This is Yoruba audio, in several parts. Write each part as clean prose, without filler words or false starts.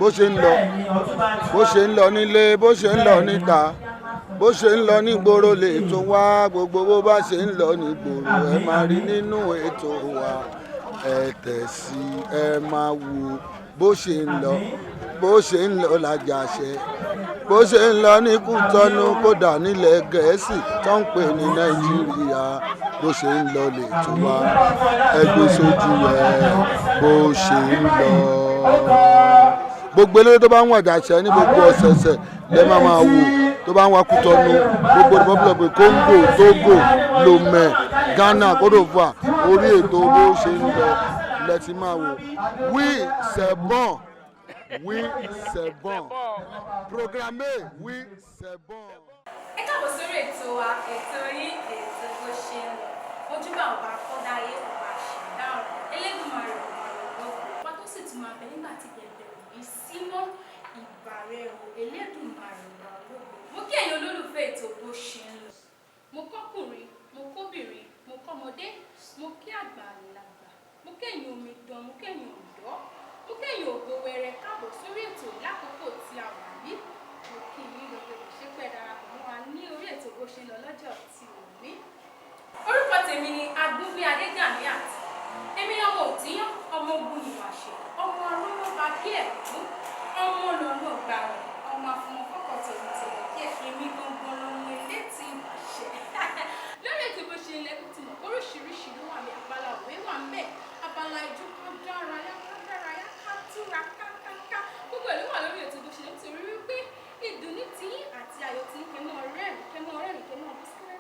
bó ṣe ń lọ nílé bó ṣe ń lọ níta bó ṣe ń lọ nígboro lè tó wá gbogbo bó bá ṣe ń lọ nígboro ẹ máa rí nínú ètò wa ẹ tẹ̀sí ẹ máa wò bó ṣe ń lọ lájàṣẹ bó ṣe ń lọ ní Kútọ́nù kódà nílẹ̀ Gẹ̀ẹ́sì tó ń pè ní Nàìjíríà bó ṣe ń lọ lè tó wá ẹgbẹ́ sójú ẹ bó ṣe ń lọ. Gbogbo eléré tó bá ń wà Àjàṣẹ ní gbogbo ọ̀sẹ̀ọ̀sẹ̀ lè máa wò tó bá ń wá Kútọ́nù gbogbo republic Congo Togo Lomé Ghana Côte d'Ivoire orí ètò bó ṣe ń lọ lẹ́tí máa wò oui c'est bon. Oui, c'est bon. Programmé, oui, c'est bon. Ẹ káàbọ̀ sórí ètò wa, ètò yín, ètò bó ṣe ń lọ. Ojúbà ọba Akọ́dáyé, ọba àṣẹ̀dá ọ̀rọ̀, Elédùmarè ọba ọ̀rọ̀. Ọba tó sì tún máa bẹ nígbà tí bẹ̀rẹ̀ òbí símọ́ ìbàrẹ̀ o, Elédùmarè ọba ọ̀rọ̀. Mo kí ẹ̀yin olólùfẹ́ ètò bó ṣe ń lọ. Mo kọ́kùnrin, mo kóbìnrin, mo kọ́mọdé, mo kí àgbàlagbà, mo kí ẹ̀yin omidan, mo kí ẹ̀yin ọ̀dọ́. Mo kẹ́yìn ògo wẹrẹ káàbọ̀ sórí ètò lákòókò tí a wà ní. Mo kí yín lọ́pẹ́ kò ṣe pẹ́ darapọ̀ mọ́ wa ní orí ètò bó ṣe lọ lọ́jọ́ tí ò ní. Orúkọ tèmi ni Agbúnbí Adéjàníyàt. Èmi ọmọ òtíyán, ọmọ ogun ìwàṣẹ, ọmọ arúgbó bí ẹ̀kú, ọmọ olóńgbò gbàrọ̀, ọmọ afọmọkọ́kọ́ tòun tòun kí èmi gangan lọ́mọ ilé tí ìwàṣẹ. Lórí ètò bó ṣe lẹ́kùn tí mo oríṣiríṣi ló wà ní abala òwe wà ń bẹ̀, abala ìjú kan dárayá túra kákáká gbogbo ẹ̀ ló wà lórí ètò bó ṣe nítorí wípé ìdùnnú tí àti ayọ̀ tí kẹmọ́ rẹ́rìn kẹmọ́ bísíkẹ́rẹ́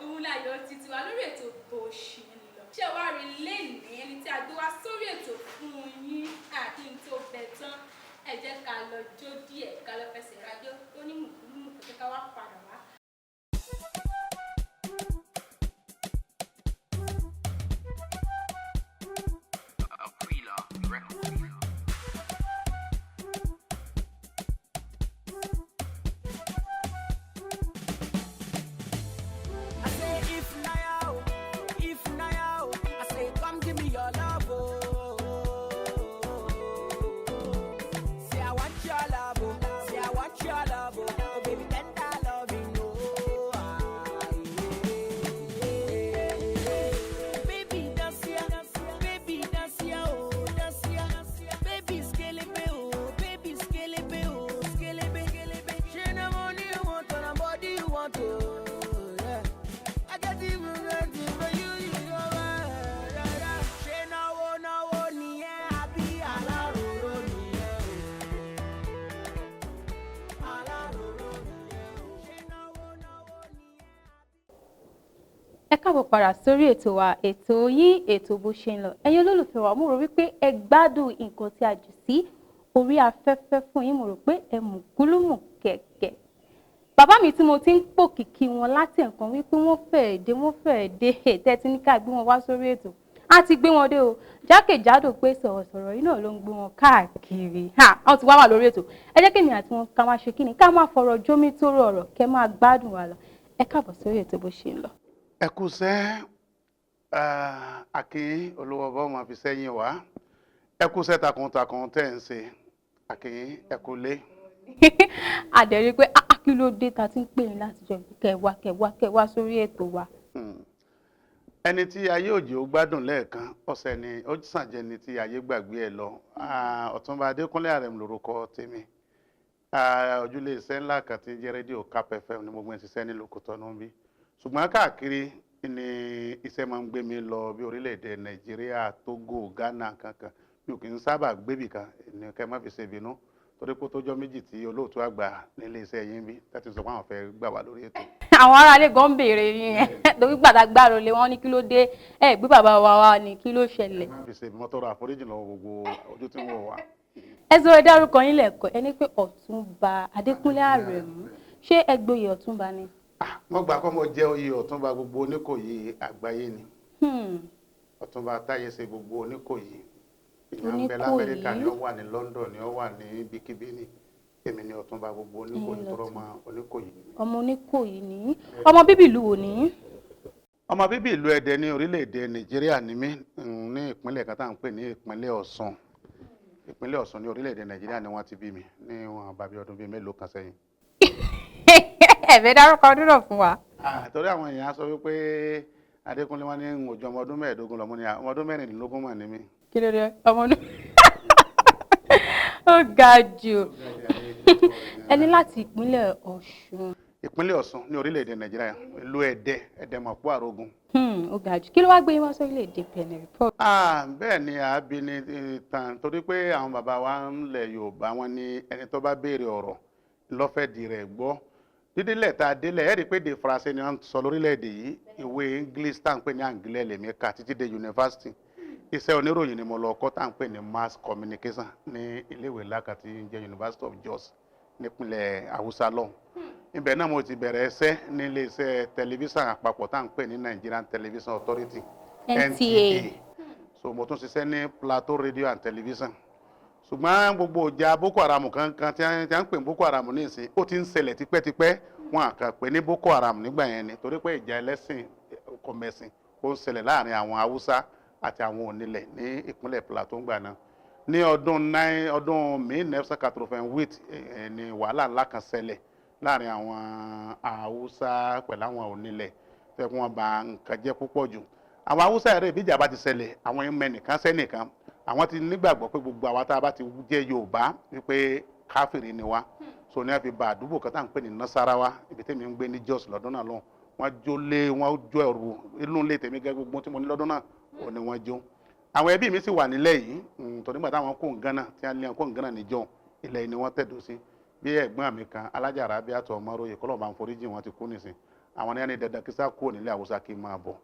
òun láyọ̀ títí wà lórí ètò bó ṣe ń lọ. Ṣé wàá rí lẹ́yìn ẹni tí a gbé wá sórí ètò fún yín àti ní tó bẹ̀ tán ẹ jẹ́ ká lọ jó díẹ̀ ká lọ fẹsẹ̀ rájọ́ ó ní mùkúlùmù kò jẹ́ ká wá padà wá. Ẹ káàbọ̀ padà sórí ètò wa ètò yín ètò bó ṣe ń lọ ẹ̀yin olólùfẹ́ wa mo rò wípé ẹ gbádùn nǹkan tí a jù sí orí afẹ́fẹ́ fún yín mo rò pé ẹ mú gúlùmù kẹ̀kẹ́ bàbá mi tí mo ti ń pò kìkì wọn láti nǹkan wípé wọ́n fẹ́ẹ̀ dé tẹ́tí ní ká gbé wọn wá sórí ètò a ti gbé wọn dé o jákèjádò pé sọ̀rọ̀sọ̀rọ̀ yìí náà ló ń gbé wọn káàkiri wọ́n ti wá lórí ètò ẹ jẹ́ kémi àti wọn ká máa ṣe kíni ká máa fọ̀rọ̀ jómi tó rọrọ̀ kẹ́ máa gbádùn wa lọ ẹ káàbọ̀ sórí ètò bó ṣe ń lọ. Ẹ kú sẹ́ àkíyín olówó ọba ọmọ fi sẹ́yìn wá ẹ kú sẹ́ takuntakun tẹ́ ń ṣe àkíyín ẹ kú lé. àdẹ̀rí pé kí ló dé ta ti ń pè ní láti jọ kẹwàá sórí ètò wa. Ẹni tí ayé òjò gbádùn lẹ́ẹ̀kan ọ̀sẹ̀ ni ó sàn jẹ́ ni tí ayé gbàgbé ẹ lọ Ọ̀túnba Adékúnlé Àrẹ̀mú lórúkọ tèmi ojúlé iṣẹ́ ńlá kan tí jẹ́ rédíò Cap FM ni gbogbo ẹ̀ ṣiṣẹ́ nílùú Kútọ́nù bí ṣùgbọ́n káàkiri ni iṣẹ́ máa ń gbé mi lọ bí orílẹ̀-èdè Nàìjíríà Togo Ghana kankan mi ò kì í sábà gbébì kan ní kẹ́ má fi ṣe bínú torí pé tójọ́ méjì tí olóòtú àgbà nílé iṣẹ́ yín bí láti sọ pé àwọn fẹ́ gbà wá lórí ètò. Àwọn aráalé gan béèrè yẹn lórí gbàdágbàrò lé wọn ní kí ló dé ẹ gbé bàbá wa wá ní kí ló ṣẹlẹ̀. má fi ṣe mọ́tòrò àforíjì lọ gbogbo ojú tí wọ́n wà. Ẹ sọ dárúkọ yín lẹ́ẹ̀kọ́ ẹni pé Ọ̀túnba Adékúnlé Àrẹ̀mú ṣé ẹ gboyè Ọ̀túnba ni. Mo gbà kọ́ mo jẹ́ oyè Ọ̀túnba gbogbo Oníkòyí àgbáyé ni Ọ̀túnba táyé ṣe gbogbo Oníkòyí ìyá ń bẹ l'Amẹ́ríkà ni ó wà ní London ni ó wà ní bíkíbí ni èmi ni Ọ̀túnba gbogbo Oníkòyí tó rọ́mọ Oníkòyí. Ọmọ Oníkòyí ni ọmọ bíbí ìlú wo ni. Ọmọ bíbí ìlú Ẹdẹ ní orílẹ̀-èdè Nàìjíríà ni mí ní ìpínlẹ̀ kan tá à ń pè ní ìpínlẹ̀ Ọ̀ṣun ìpínlẹ̀ Ọ̀ṣun ní orílẹ̀-èdè Nàìjíríà ni wọ́n ti bí mi ní wọn bá bí ọdún bíi mélòó kan sẹ́yìn. Ẹ̀fẹ̀ dárúkọ ọdún náà fún wa. Torí àwọn èèyàn sọ wípé Adékúnlé wọn ní òjò ọmọ ọdún 15 lọ, mo ní ọmọ ọdún 16 mọ̀ ní mi. Kí ló dé ọmọ ọdún ó ga jù. Ẹni láti ìpínlẹ̀ Ọ̀ṣun. Ìpínlẹ̀ Ọ̀ṣun ní orílẹ̀-èdè Nàìjíríà ìlú Ẹdẹ mọ̀pọ̀ àrógùn. Ó ga jù. Kí ló wá gbé yín wá sórílẹ̀-èdè Benin Republic? Bẹ́ẹ̀ ni àbí ní ìtàn torí pé àwọn bàbá wa ń lẹ̀ Yorùbá wọn ní ẹni tó bá béèrè ọ̀rọ̀ lọ́fẹ̀dì rẹ̀ gbọ́. Dídílẹ̀ tá a délẹ̀ ẹ̀rí pé èdè Faransé ni wọ́n sọ lórílẹ̀-èdè yìí, ìwé English tá à ń pè ní Anglais lèmi kà títí dé yunifásitì. Iṣẹ́ oníròyìn ni mo lọ kọ́ tá à ń pè ní mass communication ní iléèwé lákà tí ń jẹ́ University of Jos nípínlẹ̀ Haúsá lọ́hùn. Ibẹ̀ náà mo ti bẹ̀rẹ̀ ẹsẹ̀ ní iléeṣẹ́ tẹlifíṣàn àpapọ̀ tá à ń pè ní Nigerian Television Authority NTA. So mo tún ṣiṣẹ́ ní Plateau Radio and Television. Ṣùgbọ́n gbogbo ìjà Boko Haram kankan tí a ń pè ní Boko Haram ní ìsìn ó ti ń ṣẹlẹ̀ tipẹ́tipẹ́, wọn àkàn pè ní Boko Haram nígbà yẹn ni torí pé ìjà ẹlẹ́sìn kọ̀mẹ̀sìn ó ń ṣẹlẹ̀ láàrin àwọn Haúsá àti àwọn onílẹ̀ ní ìpínlẹ̀ Plateau gbà náà. Ní ọdún 1988 ni wàhálà ńlá kan ṣẹlẹ̀ láàrin àwọn Haúsá pẹ̀lú àwọn onílẹ̀ tó yẹ kí wọ́n bà nǹkan jẹ́ púpọ̀ jù. Àwọn Haúsá ẹ̀rẹ́ ìbíjà bá ti ṣẹlẹ̀ àwọn ẹnìkan sẹ́nìkan àwọn ti nígbàgbọ́ pé gbogbo àwa tá a bá ti jẹ́ Yorùbá wípé káfíìrì ni wá. So ní a fi ba àdúgbò kan tá à ń pè ní Nasarawa ibi tèmi ń gbé ní Jos lọ́dún náà lọ́hùn. Wọ́n jólé wọ́n jó ẹrù inú ilé tèmi gẹ́gẹ́ gbogbo tí mo ní lọ́dún náà ò ní wọ́n jó. Àwọn ẹbí mi sì wà nílẹ̀ yìí torí nígbà táwọn kó Ghana tí a lé kó Ghana níjọ́ ilẹ̀ yìí ni wọ́n tẹ̀dó sí. Bí ẹ̀gbọ́n mi kan Alájàrá bí àtọ̀ ọmọróye kọ́lọ̀ bá ń foríjì wọn ti kú nísìn. Àwọn ní ẹni dandan kí sá kúrò nílẹ̀ Haúsá kí n máa bọ̀.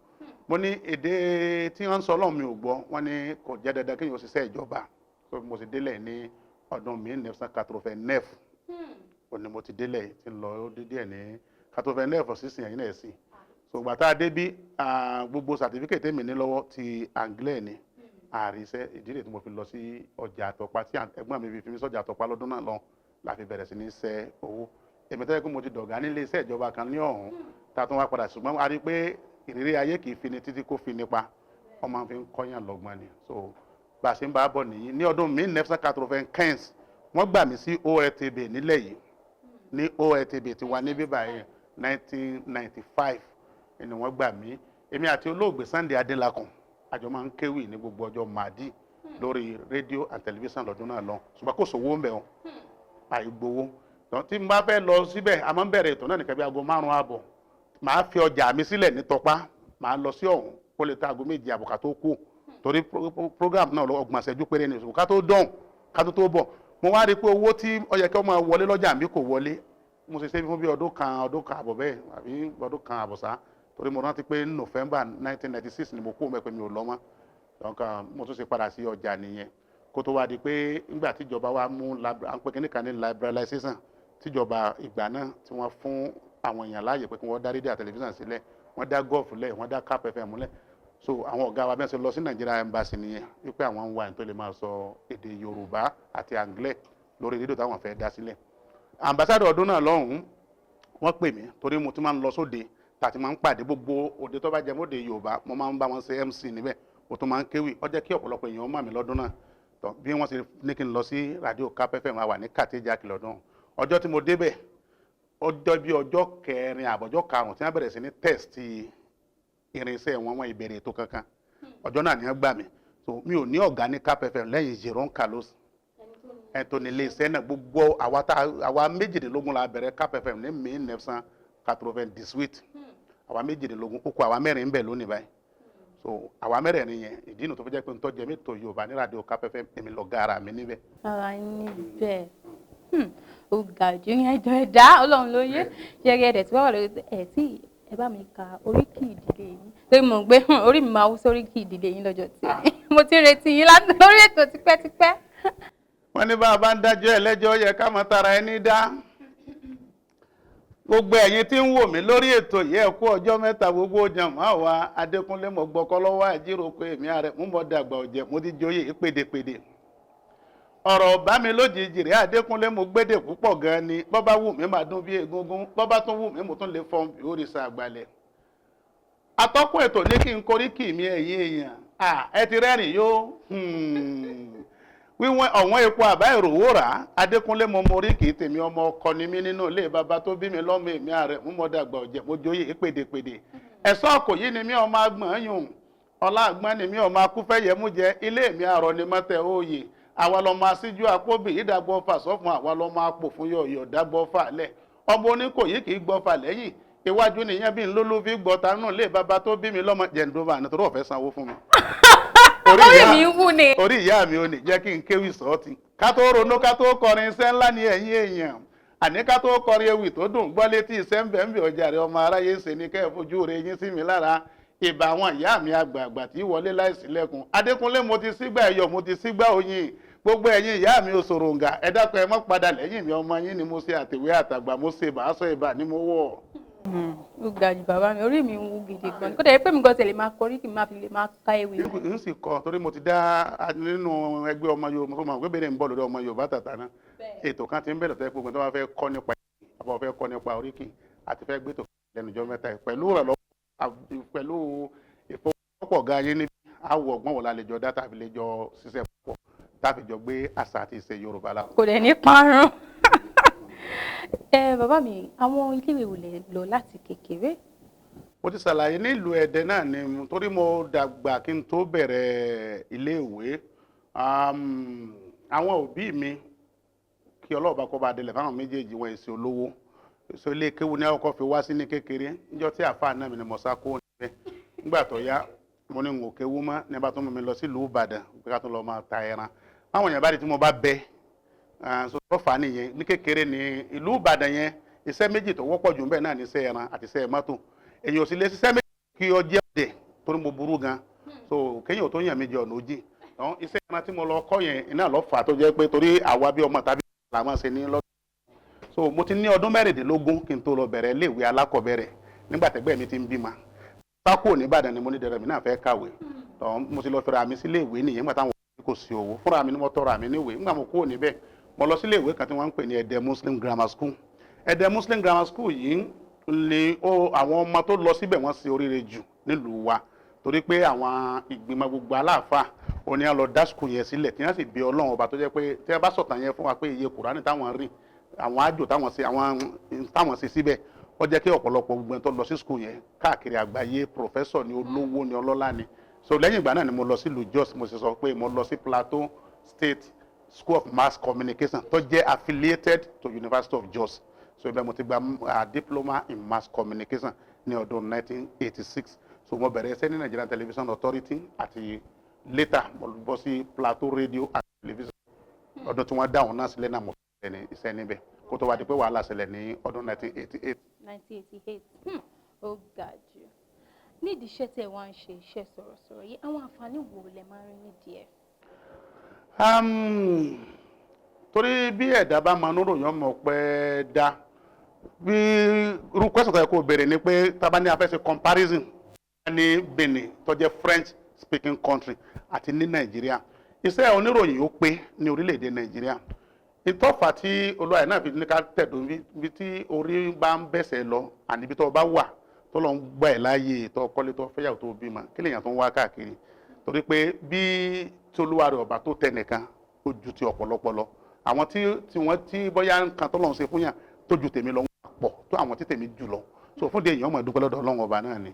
Mo ní èdè tí wọ́n ń sọ lọ́hùn mi ò gbọ́, wọ́n ní kò jẹ́ dandan kí n yóò ṣiṣẹ́ ìjọba. Mo sì délẹ̀ ní ọdún 1989 òní mo ti délẹ̀ tí ń lọ díẹ̀ ní 89 sísìn ẹ̀yìn náà sí. So ìgbà tá a dé bí gbogbo certificate mi ní lọ́wọ́ ti Anglais ni àríṣẹ́ ìdílé tí mo fi lọ sí ọjà Àtọ̀pá tí ẹ̀gbọ́n mi fi mí sọ́jà Àtọ̀pá lọ́dún náà lọ la fi bẹ̀rẹ̀ sí ní ṣẹ́ owó. Èmi tẹ́lẹ̀ pé mo ti dọ̀gá nílé iṣẹ́ ìjọba kan ní ọ̀hún tá a tún wá padà ṣùgbọ́n a rí pé ìrírí ayé kì í fi ni títí kó fi nípa wọ́n máa fi ń kọ́yàn lọ́gbọ́n ni. So bá a ṣe ń bá a bọ̀ nìyí ní ọdún 1995 wọ́n gbà mí sí OLTB nílẹ̀ yìí ní OLTB ti wà ní bíbá yìí 1995 ni wọ́n gbà mí. Èmi àti olóògbé Sunday Adélakùn àjọ máa ń kéwì ní gbogbo ọjọ́ Màdí lórí rédíò and tẹlifíṣàn lọ́dún náà lọ ṣùgbọ́n kò sówó ń bẹ̀ ọ́ àìgbowó. Tí n bá fẹ́ lọ síbẹ̀ a máa ń bẹ̀rẹ̀ ètò náà nìkan bí aago 5 àbọ̀ màá fi ọjà mi sílẹ̀ ní Tọpá màá lọ sí ọ̀hún kó lè ta aago 2 àbọ̀ ká tó kú torí program náà lọ 30 ìṣẹ́jú péré ní ìṣòwò ká tó dán ká tó bọ̀. Mo wá rí i pé owó tí ó yẹ kí wọ́n máa wọlé lọ́jà mi kò wọlé. Mo ṣe ṣe fún bí ọdún kan àbọ̀ bẹ́ẹ̀ àbí ọdún kan àbọ̀ sá torí mo rántí pé November 1996 ni mo kú mẹ́ pé mi ò lọ mọ́. Mo tún ṣe padà sí ọjà nìyẹn kó tó wá di pé nígbà tíjọba wa mú à ń pè kíní kan ní liberalization tíjọba ìgbà náà tí wọ́n fún àwọn èèyàn láàyè pé kí wọ́n dá rédíò tẹlifíṣàn sílẹ̀ wọ́n dá gọ́ọ̀fù lẹ̀ wọ́n dá Cap FM múlẹ̀. So àwọn ọ̀gá wa bẹ́ẹ̀ ṣe lọ sí Nigeria Embassy nìyẹn wípé àwọn ń wá ẹni tó lè máa sọ èdè Yorùbá àti Anglais lórí rédíò táwọn fẹ́ dá sílẹ̀. Ambassador ọdún náà lọ́hùn-ún wọ́n pè mí torí mo ti máa ń lọ sóde tàti máa ń pàdé gbogbo òde tó bá jẹ mọ́de Yorùbá mo máa ń bá wọn ṣe MC níbẹ̀ mo tún máa ń kéwì ó jẹ́ kí ọ̀pọ̀lọpọ̀ èèyàn mọ̀ mí lọ́dún náà bí wọ́n ṣe ní kí n lọ sí radio Cap FM wà ní Kàtẹ́jà kìlọ̀dún ọjọ́ tí mo débẹ̀ ọjọ́ bí ọjọ́ 4 àbọ̀jọ́ 5 tí wọ́n bẹ̀rẹ̀ sí ní tẹ́sítì irinṣẹ́ wọn ìbẹ̀rẹ̀ ètò kankan ọjọ́ náà ni wọ́n gbà mí so mi ò ní ọ̀gá ní Cap FM lẹ́yìn Jerome Carlos ẹ̀tọ́ nílé iṣẹ́ náà gbogbo àwa 22 la bẹ̀rẹ̀ Cap FM ní 1998 àwa 22 ó kù àwa 4 ń bẹ lónìí báyìí so àwa 4 yẹn ìdí inú tó fi jẹ́ pé ń tọ́jú ẹ̀mí tó Yorùbá ní radio Cap FM èmi lọ gara mi níbẹ̀. Ara níbẹ̀ ó ga jù yẹn jọ ẹ̀dá Ọlọ́run ló yé yẹrẹ ẹ̀dẹ̀ tí wọ́n wà lórí ẹ̀ tí ẹ bá mi ka oríkì ìdílé yín lórí mo gbé orí mi máa wú sóríkì ìdílé yín lọ́jọ́ tí mo ti retí yín lórí ètò tipẹ́tipẹ́. Wọ́n ní bá a bá ń dájọ́ ẹlẹ́jọ́ yẹ ká mọ tara ẹni dá. Gbogbo ẹ̀yin tí ń wò mí lórí ètò yìí ẹ kú ọjọ́ mẹ́ta gbogbo jàmá wa Adékúnlé mo gbọ́kọ́ lọ́wọ́ àjíròkọ èmi ààrẹ mú mọ́ dàgbà ọ̀jẹ̀ mo ti joyè pédepéde. Ọ̀rọ̀ bá mi lójijì rí Adékúnlé mo gbédè púpọ̀ gan ni bọ́ bá wù mí máa dún bí egungun bọ́ bá tún wù mí mo tún lè fọ́n bí òrìṣà àgbàlẹ̀. Atọ́kùn ètò ní kí n koríkì mi ẹ̀yin èèyàn ẹ ti rẹ́rìn yó wíwọ́n ọ̀wọ́n epo àbá ìròwó rà Adékúnlé mo mọ oríkì tèmi ọmọ ọkọ ni mí nínú ilé bàbá tó bí mi lọ́mọ èmi ààrẹ mú mọ́ dàgbà ọ̀jẹ̀ mo joyè pèdèpèdè ẹ̀sọ́ ọkọ̀ yìí ni mí ọmọ agbọ̀n yùn ọlá àgbọ̀n ni mí ọmọ akúfẹ́yẹ mú jẹ ilé mi àrọ̀ ni mọ́tẹ̀ òye àwa lọ́mọ asíjú àpòbí ìdàgbọ́ fà sọ́fún àwa lọ́mọ apò fún yọ̀ọ̀yọ̀ dàgbọ́ fà lẹ̀ ọmọ Oníkòyí kì í gbọ́ fà lẹ́yìn iwájú nìyẹn bí n lólú fi gbọ́ tanú lé bàbá tó bí mi lọ́mọ jẹ̀ǹdọ́fà nítorí ọ̀fẹ́ sanwó fún mi. orí mi wú ni. orí ìyá mi ò ní jẹ́ kí n kéwì sọ́ọ̀tì ká tó ronú ká tó kọrin iṣẹ́ ńlá ní ẹ̀yìn èèyàn àní ká tó kọrin ewì tó dùn gbọ́ létí iṣẹ́ ń bẹ̀ ń bẹ̀ ọjà rẹ̀ ọmọ aráyé ṣe ni kẹ́ ẹ̀ fojú rẹ̀ yín sí mi lára ìbà àwọn ìyá mi àgbààgbà tí wọlé láìsílẹ̀kùn Adékúnlé mo ti sígbà ẹ̀yọ̀ mo ti sígbà oyin gbogbo ẹ̀yin ìyá mi òṣòròǹgà ẹ dákun ẹ mọ́ padà lẹ́yìn mi ọmọ yín ni mo ṣe àtẹ̀wé àtàgbà mo ṣe bàásọ ìbà ni mo wọ̀. ó ga jù bàbá mi orí mi ń wú gidi gan kó dẹ̀ pé mi gan tẹ̀lé máa kọrí kí n máa fi lè máa ká ewì. n sì kọ torí mo ti dá nínú ẹgbẹ́ ọmọ Yorùbá tó máa gbé bèrè ń bọ̀ lórí ọmọ Yorùbá tàtà náà ètò kan ti ń bẹ̀rẹ̀ tẹ́ gbogbo tó bá fẹ́ kọ́ nípa àbọ̀ fẹ́ kọ́ nípa oríkì àti fẹ́ gbé tó lẹ́nujọ́ mẹ́ta pẹ̀lú ìrànlọ́wọ́ pẹ̀lú ìfowópamọ́ ga yín níbi àwọ̀ ọgbọ́n wò lálejò dá tàbí lẹ́jọ́ ṣiṣẹ́ pọ̀ tàbí jọ gbé àṣà àti ìṣe Yorùbá la. kò dẹ̀ ní parun. Bàbá mi àwọn iléèwé wò lè lọ láti kékeré. mo ti ṣàlàyé nílùú Ẹdẹ náà ni torí mo dàgbà kí n tó bẹ̀rẹ̀ iléèwé àwọn òbí mi kí ọlọ́ọ̀bá kọ́ bá délẹ̀ fáwọn méjèèjì wọn èsì olówó èso ilé kéwu ní àkọ́kọ́ fi wá sí ní kékeré níjọ́ tí àfáà náà mi ni mo sá kó níbẹ̀ nígbà tó yá mo ní n ò kéwu mọ́ ní bá tó mú mi lọ sí ìlú Ìbàdàn pé ká tó lọ máa ta ẹran báwọn èèyàn bá di tí mo bá bẹ sọ fà nìyẹn ní kékeré ní ìlú Ìbàdàn yẹn iṣẹ́ méjì tó wọ́pọ̀ jù ń bẹ̀ náà ní iṣẹ́ ẹran àti iṣẹ́ mọ́tò èyàn ò sì lè ṣiṣẹ́ méjì kí ọ jẹ́ ọ̀dẹ̀ torí mo burú gan so kéèyàn tó yàn méjì ọ̀nà òjì iṣẹ́ ẹran tí mo lọ kọ́ yẹn iná lọ fà tó jẹ́ pé torí àwa bí ọmọ tàbí làwọn ṣe ní lọ́dún so mo ti ní ọdún mẹ́rìndínlógún kí n tó lọ bẹ̀rẹ̀ iléèwé alákọ̀ọ́bẹ̀rẹ̀ nígbà tẹ́gbẹ́ mi ti ń bímọ pákó nìbàdàn ni mo ní dẹrẹ mi náà fẹ́ kàwé mo ti lọ fẹ́ra mi sí iléèwé nìyẹn nígbà táwọn kò sí owó fúnra mi ni mo tọrọ àmì níwèé nígbà mo kúrò níbẹ̀ mo lọ sí iléèwé kan tí wọ́n ń pè ní Ẹdẹ Muslim Grammar School Ẹdẹ Muslim Grammar School yìí ni àwọn ọmọ tó lọ síbẹ̀ wọ́n ṣe oríire jù nílùú wa torí pé àwọn ìgbìmọ̀ gbogbo aláàfáà òní á lọ dá skul yẹn sílẹ̀ tí wọ́n sì bí Ọlọ́run ọba tó jẹ́ pé tí wọ́n bá sọ̀tàn yẹn fún wa pé iye Kùránì táwọn rìn àwọn àjò táwọn ṣe síbẹ̀ ó jẹ́ kí ọ̀pọ̀lọpọ̀ gbogbo ẹni tó lọ sí skul yẹn káàkiri àgbáyé pòfẹ́sọ̀ ni olówó ni ọlọ́lá ni so lẹ́yìn ìgbà náà ni mo lọ sí ìlú Jos mo sì sọ pé mo lọ sí Plateau State School of Mass Communication tó jẹ́ affiliated to University of Jos so ibẹ̀ mo ti gba diploma in mass communication ní ọdún 1986 so mo bẹ̀rẹ̀ iṣẹ́ ní Nigerian Television Authority àti later mo bọ́ sí Plateau Radio and Television ọdún tí wọ́n dáhùn náà sílẹ̀ náà mo fẹ́ ní iṣẹ́ níbẹ̀ kó tó wá di pé wàhálà ṣẹlẹ̀ ní ọdún 1988. 1988 ó ga jù nídìí iṣẹ́ tẹ̀ wá ń ṣe iṣẹ́ sọ̀rọ̀sọ̀rọ̀ yìí àwọn àǹfààní wo lẹ máa ń rí nídìí ẹ̀. torí bí ẹ̀dá bá máa ń ròyìn ọmọ pẹ́ dá bí irú question tó yẹ kó béèrè ni pé tá bá ní a fẹ́ ṣe comparison ní Benin tó jẹ́ French speaking country àti ní Nàìjíríà iṣẹ́ oníròyìn ó pé ní orílẹ̀-èdè Nàìjíríà ìtọ́fà tí olóyè náà fi ní ká tẹ̀dùn bí tí orí bá ń bẹ̀sẹ̀ lọ àní ibi tó bá wà tó lọ ń gbà ẹ̀ láàyè tó kọ́lé tó fẹ́yàwó tó bímọ kí lèèyàn tó ń wá káàkiri torí pé bí tí olúwa rẹ̀ ọba tó tẹ̀ nìkan ó ju ti ọ̀pọ̀lọpọ̀ lọ àwọn tí wọ́n tí bóyá nǹkan tó lọ́n ṣe fún yàn tó ju tèmi lọ pọ̀ tó àwọn tí tèmi jù lọ so fún de èèyàn ọmọ ìdúpẹ́ lọ́dọ̀ Ọlọ́run ọba náà ni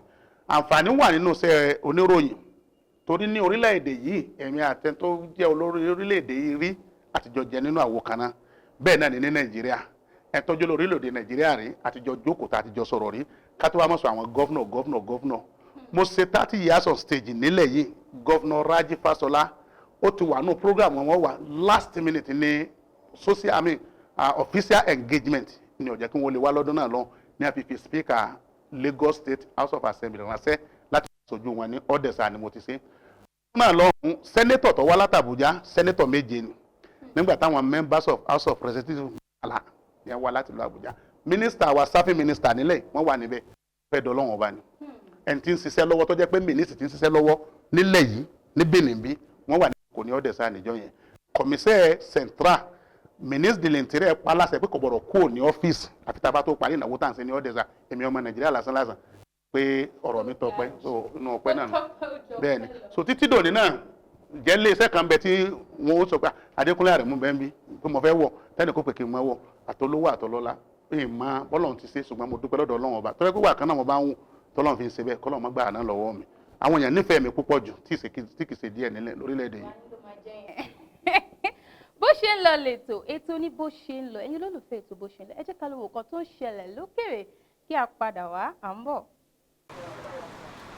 àǹfààní wà nínú iṣẹ́ oníròyìn torí ní orílẹ̀-èdè yìí ẹ̀mí àtẹ tó jẹ́ olórí orílẹ̀-èdè yìí rí àtijọ́ jẹ nínú àwo kan náà bẹ́ẹ̀ náà ni ní Nàìjíríà ẹ̀ tọ́jú lórí orílẹ̀-èdè Nàìjíríà rí àtijọ́ jókòó tá àtijọ́ sọ̀rọ̀ rí ká tó wá mọ̀ sọ àwọn gọ́vnọ̀ mo ṣe 30 years on stage nílẹ̀ yìí gọ́vnọ̀ Rájí Fáṣọlá ó ti wà nù program wọn wà last minute ní official engagement ní ó jẹ́ kí wọ́n lè wá lọ́dún náà lọ ní àfihàn speaker Lagos State House of Assembly ránṣẹ́ láti ṣojú wọn ní Odessa ni mo ti ṣe. náà lọ́hùn sẹ́nétọ̀ tó wá látàbújá sẹ́nétọ̀ méje ni nígbà táwọn members of House of Representatives àlà yẹn wá láti lọ Àbújá minister wa serving minister nílẹ̀ wọ́n wà níbẹ̀ fẹ́ dọ́lọ́wọ́n ọba ni ẹni tí ń ṣiṣẹ́ lọ́wọ́ tó jẹ́ pé minister tí ń ṣiṣẹ́ lọ́wọ́ nílẹ̀ yìí ní Benin bí wọ́n wà ní kò ní Odessa níjọ́ yẹn commissaire central ministre de l'Intérieur paláṣẹ pé kò gbọdọ̀ kúrò ní ọ́fíìsì àfi tá a bá tó parí ìnáwó tá à ń ṣe ní Odessa èmi ọmọ Nàìjíríà lásán pé ọ̀rọ̀ mi tọpẹ́ so inú ọpẹ́ náà bẹ́ẹ̀ ni so títí dòní náà jẹ́ ilé iṣẹ́ kan bẹ tí wọ́n ó sọ pé Adékúnlé Àrẹ̀mú bẹ́ẹ̀ ń bí pé mo fẹ́ wọ̀ tẹ́nì kó pè kí n mọ́ wọ̀ àtolówó àtọlọ́lá ìmọ̀ bọ́lọ̀ ti ṣe ṣùgbọ́n mo dúpẹ́ lọ́dọ̀ Ọlọ́run ọba tọ́lẹ́ pípa kan náà mo bá ń wù tọ́lọ́run fi ń ṣe bẹ́ẹ̀ kọ́lọ́run má gbà náà lọ́wọ́ mi àwọn èèyàn nífẹ̀ẹ́ mi púpọ̀ jù tí kì í ṣe díẹ̀ nílẹ̀ lórílẹ̀‐èdè yìí. bó ṣe ń lọ lẹ́tọ̀ ètò ní bó ṣe ń lọ ẹ̀yin olólùfẹ́ ètò bó ṣe ń lọ ẹ jẹ́ ká lọ wò kan tó ń ṣẹlẹ̀ lókèrè kí a padà wá à ń bọ̀.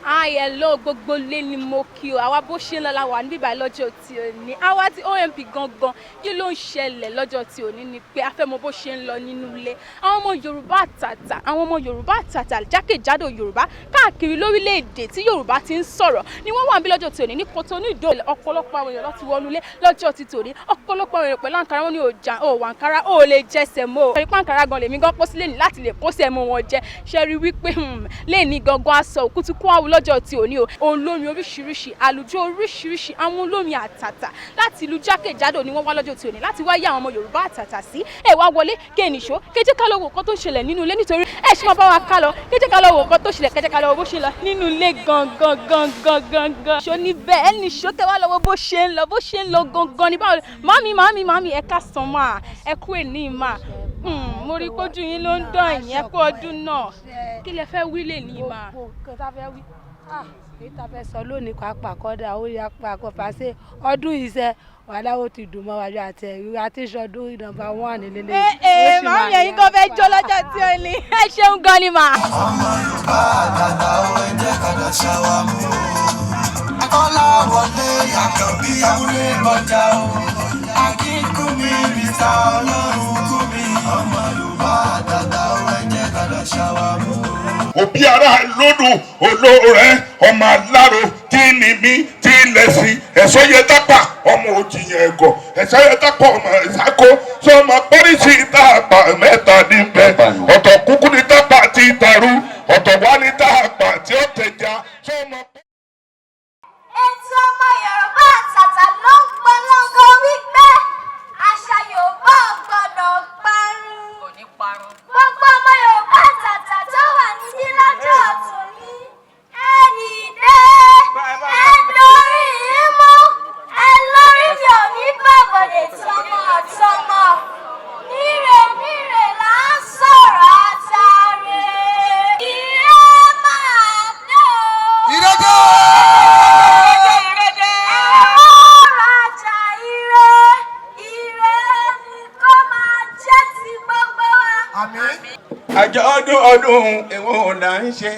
Hello gbogbo lé ni mo kí o àwa bó ṣe ń lọ la wà níbí báyìí lọ́jọ́ tí ò ní àwa tí OMP gangan kí ló ń ṣẹlẹ̀ lọ́jọ́ tí ò ní ni pé a fẹ́ mọ bó ṣe ń lọ nínú ilé àwọn ọmọ Yorùbá àtàtà jákèjádò Yorùbá káàkiri lórílẹ̀‐èdè tí Yorùbá ti ń sọ̀rọ̀ ni wọ́n wà níbí lọ́jọ́ tí ò ní Kòtónú Ìdó ọ̀pọ̀lọpọ̀ àwọn èèyàn ló ti wọnú ilé lọ́jọ́ tí tò ní ọ̀pọ̀lọpọ̀ àwọn èèyàn pẹ̀lú àǹkárá wọn ni òwò àǹkárá ò lè jẹsẹ̀ mọ́ o ìpá àǹkárá gan lèmi gan pósí lẹ́ni láti lè kóṣẹ́ mọ́ wọn jẹ ṣe rí wípé lẹ́ni gangan aṣọ òkútù kún àwù lọ́jọ́ tí ò ní o olórin oríṣiríṣi àlùjọ oríṣiríṣi àwọn olórin àtàtà láti ìlú jákèjádò ni wọ́n wá lọ́jọ́ tí ò ní láti wáyé àwọn ọmọ Yorùbá àtàtà sí ẹ wá wọlé kéènìṣó kéjé ká lọ wò nǹkan tó ṣẹlẹ̀ nínú ilé nítorí ẹ ṣe máa bá wa ká lọ kéjé ká lọ wò nǹkan tó ṣẹlẹ̀ kéjé ká lọ wò bó ṣe lọ nínú ilé gangan ṣó ní bẹ́ẹ̀ ẹnì ṣó kẹ́ wá lọ wò bó ṣe ń lọ gangan ní báwo màmí ẹ ká sàn máa ẹ kú èní máa mo rí pójú yín ló ń dán ìyẹn kó ọdún náà kí lẹ fẹ́ wí lè ní máa. Ìta fẹ́ sọ lónìí pàápàá kọ́dà ó yá pàápàá fàṣẹ ọdún iṣẹ́ wàhálà ó ti dùn mọ́ wájú àti ẹ̀rí àti ìṣọdún nọ́mbà 1 nílé. màmí ẹ̀yin kan fẹ́ jó lọ́jọ́ tí ó ní ẹ ṣeun gan ni mà. ọmọ Yorùbá àtàtà ó ẹ jẹ́ ká lọ ṣàwà mú Kọ́lá Wọlé Àkànbí Awúlé Bọ́jà o Akínkúnmi Mr. Ọlọ́run kúnmi ọmọ Yorùbá àtàtà ó ẹ jẹ́ ká lọ ṣàwà mú. òbí ara lódù olóore ọmọ aláró tí ní mi tí lẹ́sìn ẹ̀sọ́ yẹ dápà ọmọ òjìyàn ẹ̀gọ́ ẹ̀sọ́ yẹ dápà ọmọ ìsáko sọmọ pọ́lísì dápà mẹ́ta níbẹ̀ ọ̀tọ̀ kúkú ní dápà tí dàrú ọ̀tọ̀ wá ní dápà tí ó tẹ̀já sọmọ. ètò ọmọ Yorùbá àtàtà ló ń polongo wípé àṣà Yorùbá ò gbọdọ̀ parun. gbogbo ọmọ Yorùbá àtàtà tó wà níbí lọ́jọ́ ọ̀tún ní ẹnì dé ẹlórí imú ẹlórí mi ò ní gbàgbọ́dẹ̀ tọmọ níre là ń sọ̀rọ̀ àtàrẹ ìrẹ́ máa dé o. ìrẹ́dẹ́. àjọ̀dún ọdún èwo là ń ṣe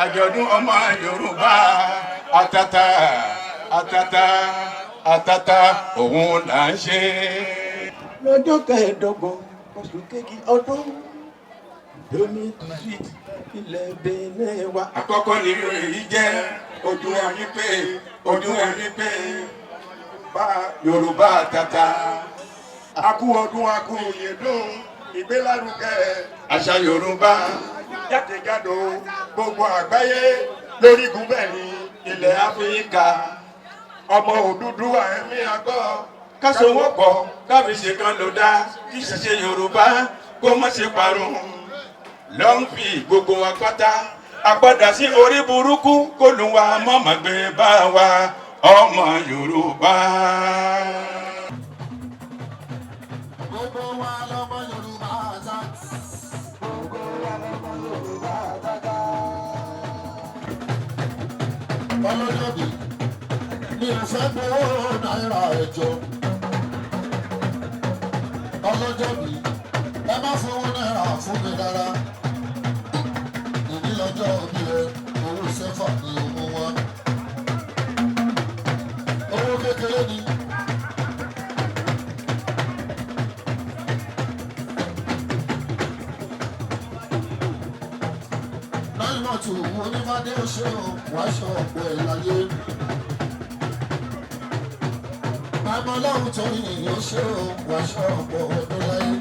àjọ̀dún ọmọ Yorùbá àtàtà òun là ń ṣe. lọ́jọ́ kẹẹ̀ẹ́dọ́gbọ̀n oṣù kejì ọdún domi street ilẹ̀ Benin wa. àkọ́kọ́ ni èyí jẹ́ ojú ẹni pé bá Yorùbá àtàtà akú ọdún akú yèdùn ìgbélárugẹ àṣà Yorùbá jákèjádò gbogbo àgbáyé lórígun mẹ́rin ilẹ̀ Áfíríkà ọmọ Odùduwà ẹ̀mí àgọ́ kásòwòpọ̀ káfí ṣe kan ló dá kí ṣẹṣẹ Yorùbá kó má ṣe parun ló ń fi gbogbo apáta àpadà sí orí burúkú kó lù wá mọ́mọ́ gbé bá wa ọmọ Yorùbá. gbogbo wa lọmọ Yorùbá àtàtà. gbogbo wa lọmọ Yorùbá àtàtà. ọlọ́jọ́bí mi ò fẹ́ gbowó náírà ẹ̀jọ̀. ọlọ́jọ́bí ẹ má fowó náírà fún mi rárá. ìdílọ́jọ́ bí ẹ owó sẹ́fà ni owó wa. owó kékeré ni. tù onímọ̀dé ṣe wáṣọ ọ̀pọ̀ ẹ̀ láyé. Màmá ọlọ́run tó ní ìyẹn ṣe wáṣọ ọ̀pọ̀ ọdún láyé.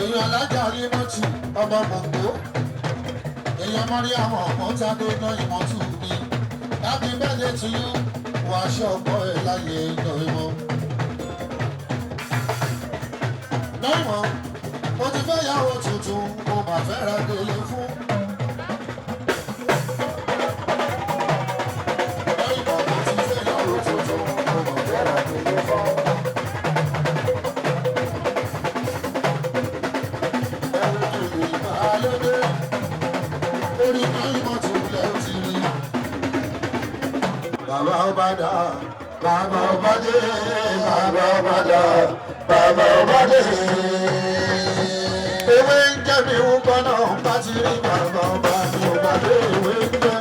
Èèyàn alájà rí mọ́tì ọmọ gbòǹgbò. Èèyàn mọ́rí àwọn ọmọ tádé náà ìmọ̀tù mi. Happy birthday to you, wáṣọ ọ̀pọ̀ ẹ̀ láyé náà ìmọ̀. Náà ìmọ̀. Mo ti fẹ́ yàwó tuntun, mo máa fẹ́ ra délé fún. bàbá ọba dá bàbá ọba dé bàbá ọba dá bàbá ọba dé. ewé ń jẹ́ mi ń gbọ́nà bá ti rí bàbá ọba mi ò bá dé ewé ń jẹ́.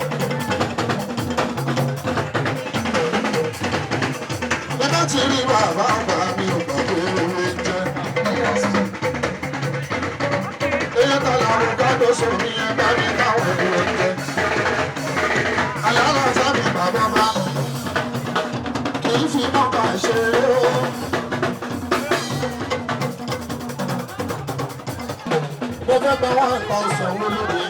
bá ti rí bàbá ọba mi ò bá dé ewé ń jẹ́. eyín tó làwọn gbọ́dọ̀ sọ mi ẹ bá mi káwọn ewé ń jẹ́. àyàlọ́ sábì bàbá bá kì í fi nọ́mbà ṣeré o. mo fẹ́ gba wọn kan sanwó lóde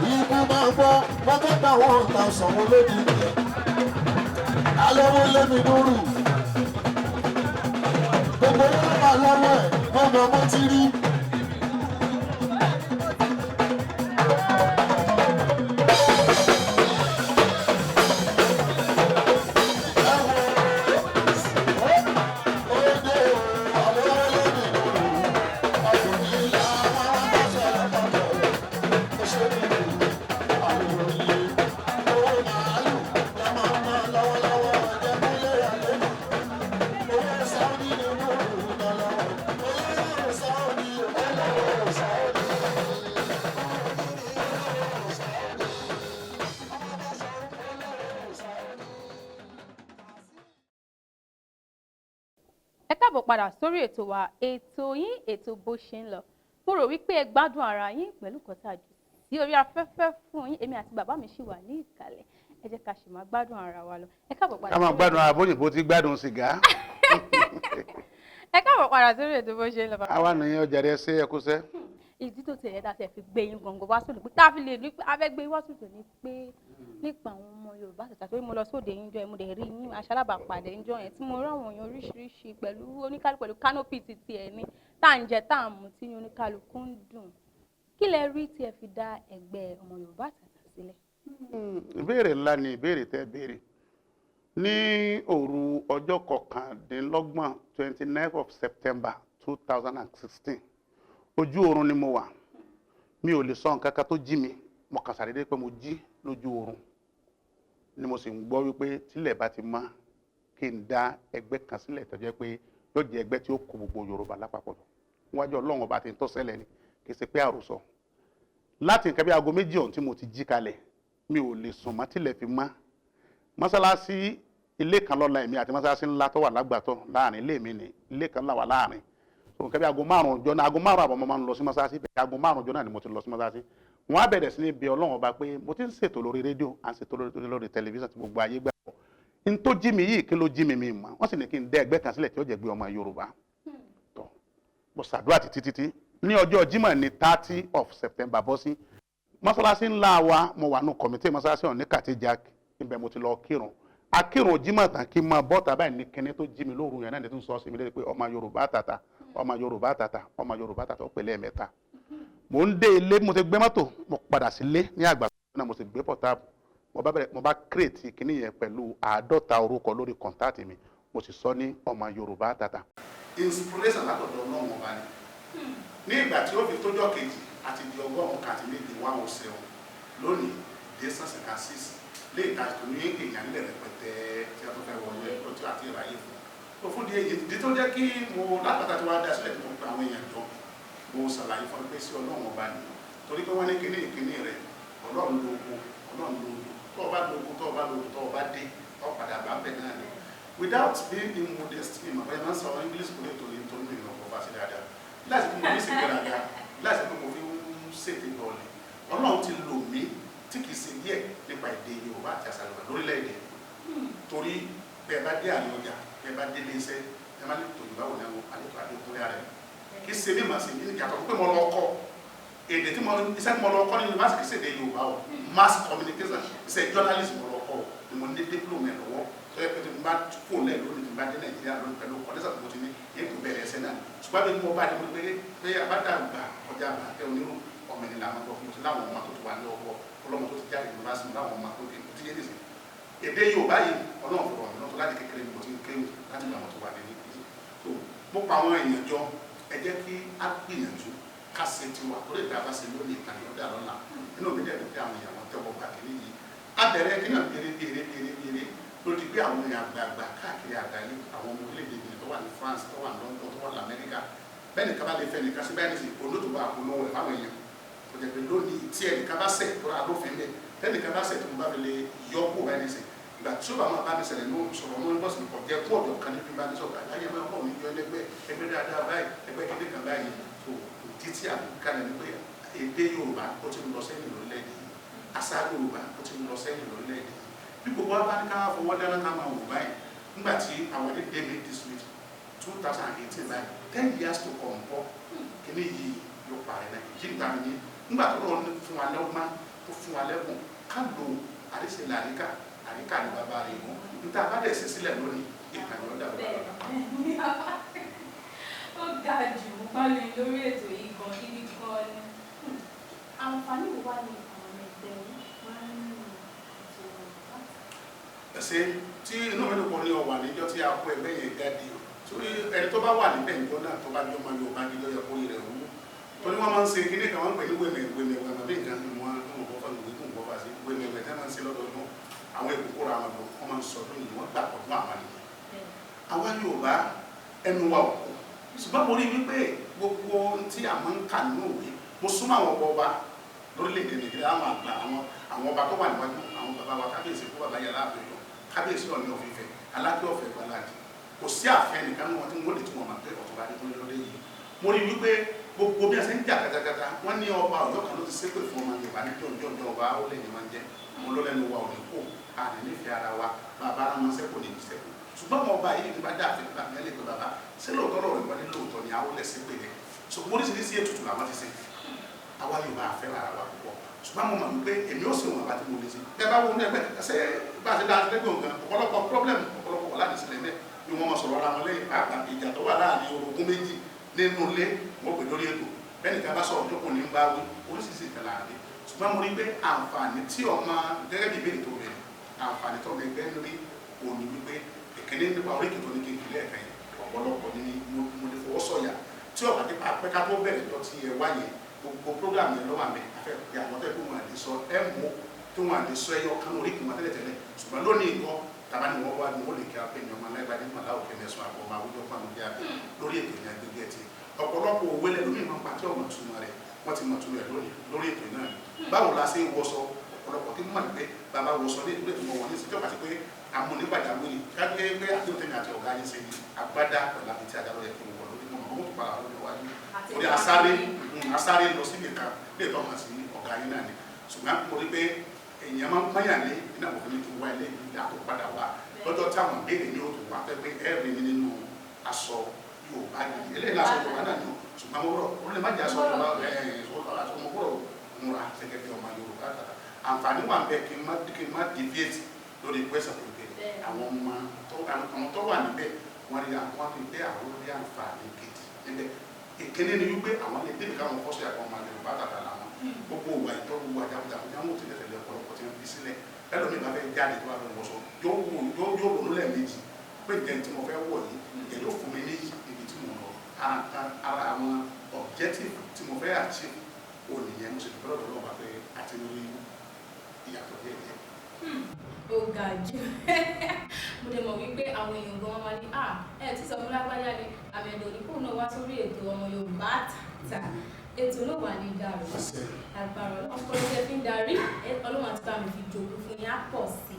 mi ikú máa gbọ́ mo fẹ́ gba wọn kan sanwó lóde mi alówó lémi lóru gbogbo wọn wà lọ́wọ́ ẹ̀ ọmọ mo ti rí. ẹ káàbọ̀ padà sórí ètò wa ètò yín ètò bó ṣe ń lọ mo rò wípé ẹ gbádùn ara yín pẹ̀lú kọ́tà jù sí orí afẹ́fẹ́ fún yín èmi àti bàbá mi ṣì wà ní ìkàlẹ̀ ẹ jẹ́ ká ṣì máa gbádùn ara wa lọ ẹ káàbọ̀ padà. ká máa gbádùn ara bóyìnbó ti gbádùn sìgá. ẹ káàbọ̀ padà sórí ètò bó ṣe ń lọ. àwa nìyẹn ọjà rẹ ṣe ẹkúṣẹ́. ìdí tó tẹ̀lé dáa tẹ̀ fi gbé yín gbọ̀ngàn wá sódò pé tá a fi lè ní pé a fẹ́ gbé wá sódò ní pé nípa àwọn ọmọ Yorùbá tàtà pé mo lọ sóde yín jọ ẹ mo dẹ̀ rí yín aṣalábàpàdé yín jọ yẹn tí mo rí àwọn èèyàn oríṣiríṣi pẹ̀lú oníkálukú pẹ̀lú kánópì títí ẹ̀ ní tá à ń jẹ tá à ń mu tí ní oníkálukú ń dùn kí lẹ rí tí ẹ fi dá ẹgbẹ́ ọmọ Yorùbá tàtà sílẹ̀. ìbéèrè ńlá ni ìbéèrè tẹ́ béèrè ní òru ọjọ́ kọkàndínlọ́gbọ̀n 29th of September 2016 ojú oorun ni mo wà mi ò lè sọ nǹkan kan tó jí mi mo kàn ṣàdédé pé mo jí lójú oorun ni mo sì ń gbọ́ wípé tílẹ̀ bá ti mọ́ kí n dá ẹgbẹ́ kan sílẹ̀ tó jẹ́ pé yóò jẹ́ ẹgbẹ́ tí ó kó gbogbo Yorùbá lápapọ̀ níwájú Ọlọ́run ọba tí ń tó ṣẹlẹ̀ ni kì í ṣe pé àròsọ láti nǹkan bí aago méjì ọ̀hún tí mo ti jí kalẹ̀ mi ò lè sùn mọ́ tílẹ̀ fi mọ́ mọ́sálásí ilé kan lọ́la èmi àti mọ́sálásí ńlá tó wà lágbàtọ́ láàrin ilé mi ni ilé kan là wà láàrin so nǹkan bí aago márùn-ún ọjọ́ náà aago márùn-ún àbọ̀ mo máa ń lọ sí mọ́sálásí bẹ́ẹ̀ aago márùn-ún ọjọ́ náà ni mo ti lọ sí mọ́sálásí wọ́n á bẹ̀rẹ̀ sí ní bí Ọlọ́run ọba pé mo ti ń ṣètò lórí rédíò à ń ṣètò lórí tẹlifíṣàn tí gbogbo ayé gbàgbọ́ n tó jí mi yìí kí ló jí mi mọ̀ wọ́n sì ní kí n dẹ́ ẹgbẹ́ kan sílẹ̀ tí ó jẹ́ gbé ọmọ Yorùbá tó mo ṣàdúrà títí ní ọjọ́ Jímọ̀ ní 30 of September bọ́ sí mọ́sálásí ńlá wa mo wà nù kọ̀mítì mọ́sálásí ọ̀hún ní Kàtíjà ibẹ̀ mo ti lọ kírun akírun Jímọ̀ tán kí n máa bọ́ tàbá ní kíní tó jí mi lóru yẹn náà ní tó ń sọ sí mi lé pé ọmọ Yorùbá tàtà ọmọ Yorùbá tàtà ọmọ Yorùbá tàtà ó pè lẹ́ẹ̀mẹ́ta mo ń dé ilé mo ti gbé mọ́tò mo padà sílé ní àgbà náà mo sì gbé pọ̀táàbù mo bá kírètì kíní yẹn pẹ̀lú 50 orúkọ lórí kọ̀ǹtáàtì mi mo sì sọ ní ọmọ Yorùbá tàtà. inspiration látọ̀dọ̀ náà wọn bá ní ní ìgbà tí ó fi tójọ́ kejì àti di ọgọ́rùn-ún kàti méjì 107 lónìí dé sàṣẹ̀ká 6 lè ta tó ní èèyàn nílẹ̀ rẹpẹtẹ tí a tó fẹ́ wọlé ọjọ́ àti ìráyè fún fún di èyí ìdí tó jẹ́ kí mo lápàtà tí wàá dá sílẹ̀ tí mo gba àwọn èèyàn jọ mo ṣàlàyé fún pé sí Ọlọ́run ọba ni torí pé wọ́n ní kíní ìkíní rẹ̀ Ọlọ́run ló ogun Ọlọ́run ló ogun tó o bá lo ogun tó o bá lo ogun tó o bá dé tó o padà bá bẹ̀ náà ni without being immodest mi màá bẹ́ẹ̀ máa ń sọ English kò lè torí nítorí mi lọ́kọ̀ bá sí dáadáa láti fún mi ní ìsìnkúraga láti fún mi fi ń ṣètè lọ́ọ̀lì Ọlọ́run ti lò mí tí kìí ṣe díẹ̀ nípa èdè Yorùbá àti àṣà Yorùbá lórílẹ̀-èdè torí bẹ́ẹ̀ bá dé àlè ọjà bẹ́ẹ̀ bá dé ilé iṣẹ́ ẹ má ní tò Yorùbá wò lẹ́wọ̀n àlejò àdókòrè rẹ̀ kì í ṣe ní màá ṣe ní ìyàtọ̀ pé mo lọ kọ́ èdè tí iṣẹ́ tí mo lọ kọ́ ní yunifásitì kìí ṣe èdè Yorùbá o mass communication ṣe journalism mo lọ kọ́ ni mo ní diploma ẹ̀ lọ́wọ́ tó yẹ pé tí mo bá fò lẹ̀ lónìí tí mo bá dé Nàìjíríà lónìí pẹ̀lú kọ́lẹ́sà tó ti ní yẹn tó bẹ̀rẹ̀ ẹsẹ̀ náà ṣùgbọ́n bí mo bá dé mo pé abádàgbà ọjà àbàtẹ onírú ọmọ ẹni làwọn tó fún mi láwọn ọmọ tó ti wà ní ọwọ́ ọlọ́mọ tó ti jáde yunifásitì láwọn ọmọ tó ti yé nìsín èdè Yorùbá yìí Ọlọ́run fọwọ́ mi lọ́tọ́ láti kékeré mo ti ń kéwù láti gbà wọn tó wà ní ìlú tó mo pa àwọn èèyàn jọ ẹ jẹ́ kí á gbìyànjú ká ṣe tiwa tó lè dá bá ṣe lónìí ìkànnì ọ̀dà lọ́la inú mi dẹ̀ pé àwọn èèyàn wọn tẹ́wọ́ gbà kiri yìí á bẹ̀rẹ̀ kí náà béèrè ló di pé àwọn èèyàn àgbààgbà káàkiri àgbáyé àwọn ọmọ orílẹ̀-èdè Benin tó wà ní France tó wà ní London tó wà ní Amẹ́ríkà bẹ́ẹ̀ nìkan bá lè fẹ́ nìkan sí bẹ́ẹ̀ ní sè olóòtú àpolówó rẹ̀ fáwọn èèyàn kò jẹ́ pé lónìí tí ẹnìkan bá sẹ̀ tó ra lófin bẹ́ẹ̀ tẹ́nìkan bá sẹ̀ tó bá fi lè yọ kó bẹ́ẹ̀ ní sè ìgbà tí ó bá máa bá mi ṣẹlẹ̀ ní sọ̀rọ̀ mọ́ bọ́sì kò jẹ́ kó ọ̀dọ̀ kan níbi bá ní sọ̀rọ̀ àyè máa bọ̀ níjọ́ ẹgbẹ́ dáadáa báyìí ẹgbẹ́ kéde kan báyìí tó títí àbíká lẹ́nu pé èdè Yorùbá ó ti lọ sẹ́yìn lórílẹ̀-èdè yìí àṣà Yorùbá ó ti lọ sẹ́yìn lórílẹ̀-èdè yìí bí gbogbo wa bá ní ká fọwọ́ dáná ká máa wò báyìí nígbà tí àwọn èdè mi this week 2018 báyìí 10 years to come bọ́ kíní yìí yóò parí náà yìí nígbà mi nígbà tó lọ́wọ́ fún wa lẹ́wọ́n tó fún wa lẹ́kùn ká lo àríṣe làríkà àríkà ní bàbá rẹ̀ mú níta bá dẹ̀ ṣe sílẹ̀ lónìí ìkànnì ọ̀dà bàbá. ó ga jù pálí lórí ètò yìí gan gidi gan ni àǹfààní wo wá ní àwọn ẹgbẹ́ máa ń ní ètò ìwọ̀n. ẹsẹ̀ tí inú mi lòpọ̀ ní ọ̀wà níjọ́ tí a kó ẹgbẹ́ yẹn jáde torí ẹni tó bá wà níbẹ̀ níjọ́ náà tó bá jọ máa yọ bá níjọ́ yẹ kó rẹ̀ wú torí wọ́n máa ń ṣe kíní kan wọ́n pè ní wẹ́mẹ̀wẹ́ àbí nǹkan ní wọn kò fọ́ ìwé kò fọ́ fà sí wẹ́mẹ̀wẹ́ tí wọ́n máa ń ṣe lọ́dọọdún àwọn èkókó ra wọn lọ wọ́n máa ń sọ ọdún yìí wọ́n gbà pọ̀ fún àwọn nìyẹn. àwa Yorùbá ẹnu wa ò kú ṣùgbọ́n mo rí wípé gbogbo tí a máa ń kà nínú òwe mo súnmọ́ àwọn ọba lórílẹ̀-èdè Nàìjíríà àwọn àgbà àwọn ọba tó wà níwájú àwọn bàbá wa kábíyèsí kó bàbá yàrá àbẹ̀yọ kábíyèsí Ọọ̀ni of Ifẹ̀ Aláké of Ẹ̀gbáláàdì kò sí àfẹ́ nìkan ní wọn tí wọ́n lè tún wọn máa pé Ọ̀túnba Adékúnlé lóde yìí mo rí wípé gbogbo bí a ṣe ń jà gàgàgàgà wọ́n ní ọba Ọ̀yọ́ kan ló ti ṣépè fún ọmọ Yorùbá ní jọjọ ọba ó lè ní máa ń jẹ mo ló lẹ́nu wa ò ní kó àní nífẹ̀ẹ́ ara wa bàbá ara wọn sẹ́kù ní ìṣẹ́kù ṣùgbọ́n mo ọba yìí nípa dá àfẹ́ nípa mẹ́lẹ̀ pé bàbá ṣé lóòótọ́ lọ́rọ̀ ìwọ́n ní lóòótọ́ ni àwọn lẹ̀ ṣépè rẹ̀ so oríṣiríṣi ètùtù làwọn ti ṣe àwa Yorùbá àfẹ́ ara wa púpọ̀ ṣùgbọ́n mo mọ̀ wípé èmi ó sì wọn àbá tí mo lè ṣe bẹ́ẹ̀ bá wọn ẹgbẹ́ ṣe bá a ṣe dá ẹgbẹ́ òǹkan ọ̀pọ̀lọpọ̀ pọ́blẹ́mù ọ̀pọ̀lọpọ̀ wà láti sílẹ̀ mẹ́ ni wọ́n mọ̀ sọ̀rọ̀ ara wọn lẹ́yìn àgbà ìjà tó wà láàrin orogún méjì nínú ilé wọn pè lórí ètò bẹ́ẹ̀ nìkan bá sọ̀rọ̀ tó kù ní bá wí oríṣiríṣi ìkàlà àdé ṣùgbọ́n mo rí pé àǹfààní tí ọmọ gẹ́gẹ́ bí ìbéèrè tó bẹ̀rẹ̀ àǹfààní tó gẹ́gẹ́ ń rí òní wípé ìkíní nípa oríkì tó ní kékeré ẹ̀ka yẹn ọ̀pọ̀lọpọ̀ ní mo lè fọwọ́ sọ̀yà tí ọ̀pá nípa apẹ́ká tó bẹ̀rẹ̀ tó ti ẹ̀ wáyé gbogbo program yẹn lọ́wọ́ àmì afẹ́ pé àwọn tó ẹ̀kọ́ wọn àdé sọ ẹ̀ mú tí wọn àdé sọ ẹyọ kan oríkì wọn tẹ́lẹ̀tẹ́lẹ̀ ṣùgbọ́n lónìí nǹkan tàbá ni wọ́n wá ní wọ́n lè kí apẹ́ ìyọ̀mọ̀ aláìbádé mọ̀ láwọ̀ kẹ́mẹ́sùn àbọ̀ máa wújọ́ fún àwọn ìyá lórí ètò ìyá gbégbé ẹ̀ tí ọ̀pọ̀lọpọ̀ òwe lẹ́nu mi máa ń pàtẹ́ ọ̀mọ̀ túmọ̀ rẹ̀ wọ́n ti mọ̀ túmọ̀ rẹ̀ lórí ètò náà báwo la ṣe ń wọṣọ ọ̀pọ̀lọpọ̀ tí mo mọ̀ pé bàbá wọṣọ ní ìdúró ètò wọn ní ìsìnkú àti pé amúnigbàjáwìrì kágbé pé àdéhùn àti ọ̀gá yín ṣe ní agbádá pẹ̀lú àti tí adáwọ̀ yẹ kí wọ́n lórí mọ̀ mọ̀ tó para lórí iwájú orí asáré lọ síbi kan lè tọ́ hàn sí ọ̀gá yín náà ni ṣùgbọ́n mo rí pé èèyàn máa ń pààyàn lé iná òfin ní kí wá ilé ìgbà tó padà wá lọ́jọ́ tí àwọn béèrè ní òtún wá pé ẹ̀rì mi nínú aṣọ Yorùbá yìí eléyìí aṣọ Yorùbá náà ni ṣùgbọ́n mo rọ̀ ó lè má jẹ́ aṣọ Yorùbá aṣọ mo rọ̀ múra gẹ́gẹ́ bí ọmọ Yorùbá tàbí àǹfààní wà ń bẹ kí n má deviate lórí pẹ́sẹ̀ tó gbé àwọn tó wà níbẹ̀ wọ́n rí àwọn pé àwọn rí àǹfààní gidi níbẹ̀ ìkíní ni wípé àwọn lè débi káwọn fọ́sọ̀ àwọn ọmọ Yorùbá tàbí làwọn gbogbo òwà ìtọ́ gbogbo àjàkújà ní àwọn òtún tẹ̀lé ọ̀pọ̀lọpọ̀ tí wọ́n fi sílẹ̀ ẹlòmíì bá fẹ́ jáde tó bá fẹ́ wọṣọ yóò ronú lẹ́ẹ̀mejì pé ǹjẹ́ tí mo fẹ́ wọ̀ yìí ǹjẹ́ yóò fún mi ní ibi tí mo lọ ara àwọn objective tí mo fẹ́ achieve ònìyẹn mo sì dúpẹ́ lọ́dọ̀ lọ́wọ́ pé àti lórí ìyàtọ̀ díẹ̀ díẹ̀. ó ga jù mo dẹ̀ mọ̀ wípé àwọn èèyàn gan wọn ní ẹ ti sọ fún lágbájá ni àmì ẹ̀dọ̀ ní kóun náà wá sórí ètò ọmọ Yorùbá Àtàtà ètò náà wà ní ìdàrú agbára ọpọlọ tẹ fi ń darí Ọlọ́run àti bá mi fi jòkó fún yín á pọ̀ sí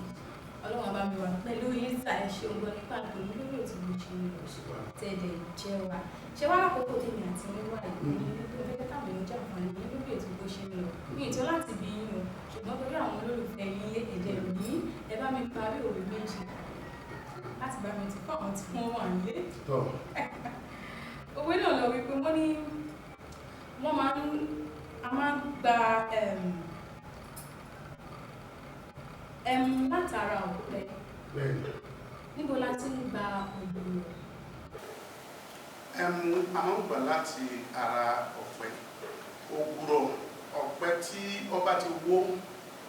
Ọlọ́run àbá mi wà pẹ̀lú yín sà ẹ ṣe ogun nípa àgbè ní lórí ètò ìṣe tẹ̀lé jẹ́ wa ṣé wàá lákòókò tèmi àti mi wà ìlú ní nítorí pé táwọn èèyàn jẹ́ àǹfààní ní lórí ètò bó ṣe ń lọ ní ìtọ́ láti bí yín o ṣùgbọ́n torí àwọn olólùfẹ́ yín ẹ̀jẹ̀ yìí ẹ bá mi parí òwe méjì láti bá mi ti fún àwọn tí wọ́n wà nílé. òwe náà lọ wípé wọ́n ní wọ́n máa ń gba látara ọ̀pẹ níbo la ti ń gba ògbòrò. a máa ń gbà láti ara ọ̀pẹ ògbòrò ọ̀pẹ tí ọba ti wó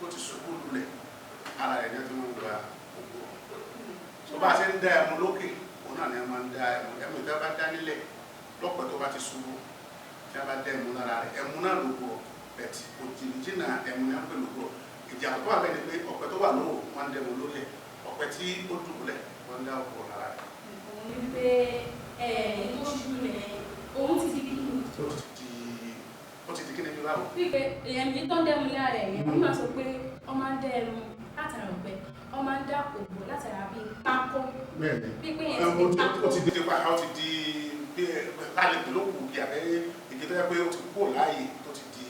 ló ti ṣubú lulẹ̀ ara rẹ̀ ní ọdún máa ń gba ògbòrò tó bá ṣe ń dá ẹmu lókè òun náà ni a máa ń dá ẹmu ìjọba bá dá nílẹ̀ lọ́pẹ tó bá ti ṣubú tí a bá dá ẹmu lára rẹ̀ ẹmu náà ló gbọ́ bẹ̀tì òjìlìjìnà ẹmu náà pẹ̀lú gbọ́ ìjà tó wà bẹ́ẹ̀ ni pé ọ̀pẹ tó wà lóò wọ́n ń dẹmu lólẹ̀ ọ̀pẹ tí ó dùbúlẹ̀ wọ́n dá òkú lára rẹ̀. òun ní pé tó ṣubú lẹ̀ òun ti di kí ni. ó ti di kí ni bí báwo. wípé èmi tó ń dẹ́mu lára ẹ̀ yẹn wọ́n máa sọ pé ọmọ ń dẹ́ ẹnu látara ọ̀pẹ ọmọ ń dá ògbó látara bíi pákó. bẹ́ẹ̀ni pípé yẹn ti di pákó. ó ti di pákó ó ti di bí kálí tó ló kù kí abẹ́ ìgbé tó yẹ pé ó ti kú láàyè tó ti di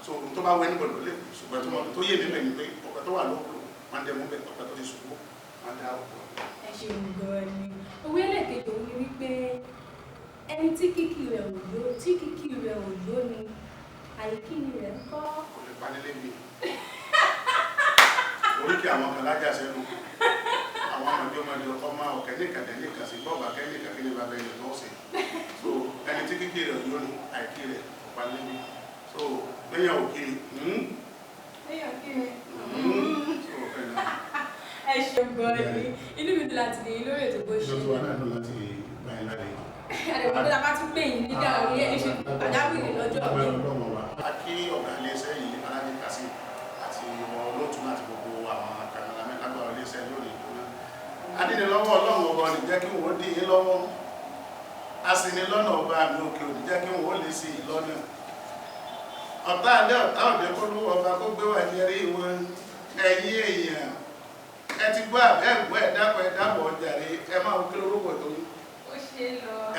so tó bá wẹ́ níbọ̀ ló lè ṣùgbọ́n tó yé níbẹ̀ ni pé ọ̀pẹ tó wà lóko máa ń dẹ́mu bẹ́ẹ̀ ọ̀pẹ tó ti ṣubú máa ń dá ògbó. ẹ ṣeun gan ni owó ẹlẹ́kejì òun ni wípé ẹni tí kìkì rẹ̀ ò yó ni àìkíni rẹ̀ ń kọ́. kò lè panilé mi oríkì àwọn kan lájà sẹ́nu àwọn ọmọdé ọmọ ọ̀kẹ́ nìkan tẹ̀ nìkan sí bọ́ọ̀bù akẹ́ nìkan kí ni bàbá ẹni tó ṣe so ẹni tí kìkì rẹ̀ yó ni àìkí rẹ̀ kò panilé mi so lẹ́yìn òkiri lẹ́yìn òkiri ẹ ṣeun gan ni inú mi dùn láti lè lórí ètò bó ṣe. lọ́tọ̀ wà náà dùn láti gbà yín láre. àdèmọ́ tó dábàá tún pè yín nígbà orí ẹ̀ ṣe pàjáwìrì lọ́jọ́ mi. a kí ọ̀gá iléeṣẹ́ yìí alájí kasi àti ìwọ olóòtú àti gbogbo àwọn kàmẹ́lámẹ́ lágbára iléeṣẹ́ lórí ìkúná. adínilọ́wọ́ ọlọ́run ọba ní jẹ́ kí wọ́n dín in lọ́wọ́ a sì ní lọ́nà ọba mi òkè òní jẹ́ kí wọ́n lè sí i lọ́nà. ọ̀tá alẹ́ ọ̀tá òde kó ló ọba kó gbé wà jẹ́rí wọn ẹ̀yìn èèyàn ẹ ti gbọ́ àbẹ́ẹ̀gbọ́ ẹ̀dábọ̀ ọjàre ẹ máa kí lórúkọ tó ń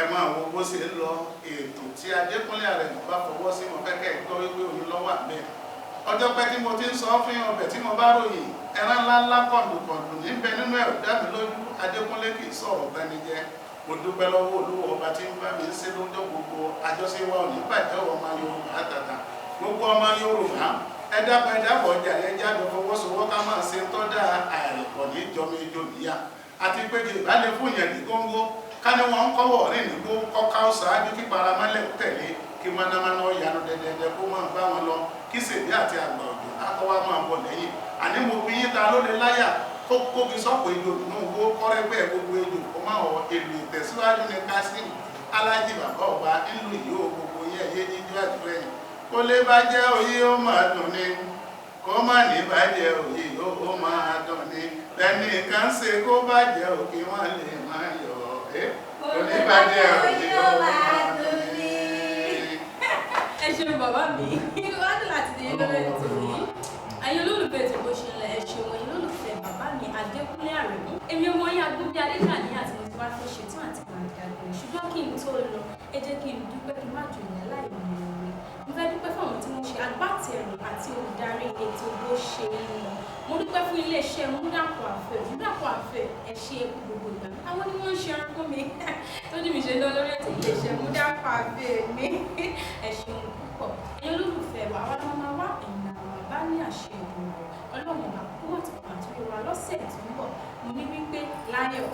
ẹ máa wo bó ṣe ń lọ ètò tí Adékúnlé Àrẹ̀mú bá fọwọ́ sí wọn kẹ́kẹ́ gbọ́ wípé òun lọ́wọ́ àbẹ́ ọjọ́ pẹ́ tí mo ti ń sọ fún ọbẹ̀ tí mo bá ròyìn ẹran ńláńlá kọ̀ǹdùkọ̀ǹdù níbẹ̀ nínú ẹ̀rọ dábì lójú Adékúnlé kì í sọ̀rọ̀ bẹ́ni jẹ́ mo dúpẹ́ lọ́wọ́ Olúwa ọba tí ń bá mi ṣe lójó gbogbo àjọṣe wa ò ní bàjẹ́ ọmọ Yorùbá àtàtà gbogbo ọmọ Yorùbá ẹ dábọ̀ ọjà yẹn jáde fọwọ́sowọ́ ká máa ṣe tọ́jà àìrẹ̀pọ̀ ní ìjọba ijó níyà àti pé kì í bá lè fún yẹn ní góńgó ká ní wọn ń kọ́wọ́ rìn nígbó kọ́ká ṣáájú kí paramẹ́lẹ̀ tẹ̀lé kí mọ́nàmọ́ná yanu dẹ́dẹ́dẹ́ kó máa bá wọn lọ kí sèbí àti àgbà òjò akọ́wá máa bọ̀ lẹ́yìn àní mo fi yín ta ló lè láyà tó kóbi sọ́pọ̀ ejò nínú owó kọ́rẹ́gbẹ́ gbogbo ejò kó máa wọ èlò ìtẹ̀síwájú ní kásímù alájì bàbá ọba ńlù yìí ó gbogbo yẹ yé jíjú àtúrẹ́yìn kó lè bá jẹ́ òye ó máa dùn ní kó má ní bàjẹ́ òye ó máa dùn ní lẹ́ni kan ṣe kó bàjẹ́ òkè wọn lè máa yọ oníbàjẹ́ òye ó máa dùn ní. ẹ ṣeun bàbá mi wá ní láti dé lórí ètò yìí ẹ̀yin olólùfẹ́ ètò bó ṣe lẹ ẹ ṣeun ẹ̀yin olólùfẹ́ bàbá mi Adékúnlé Àrẹ̀mú èmi ọmọ yín agbóbi adékàní àti mo ti wá fẹ́ ṣetán àti màdàgbé ṣùgbọ́n kí n tó lọ ẹ jẹ́ kí n dúpẹ́ kí n má jò ní aláìmọ̀ rẹ̀ mo fẹ́ dúpẹ́ fún àwọn tí mo ṣe agbátẹrù àti olùdarí ètò bó ṣe ń lọ mo dúpẹ́ fún iléeṣẹ́ Múdàpọ̀ Àfẹ́ ẹ ṣe eku gbogbo ìgbà àwọn ni wọ́n ń ṣe ẹran fún mi tó ní mi ṣe lọ lórí ètò iléeṣẹ́ Múdàpọ̀ Àfẹ́ mi ẹ ṣeun púpọ̀ ẹ̀yin olólùfẹ́ wa wá máa wá ẹ̀yìn àwọn àbá ní àṣẹ ìgbòho ọlọ́run àkókò àti pàtó wa lọ́sẹ̀ tó ń bọ̀ mo ní wípé láyọ̀.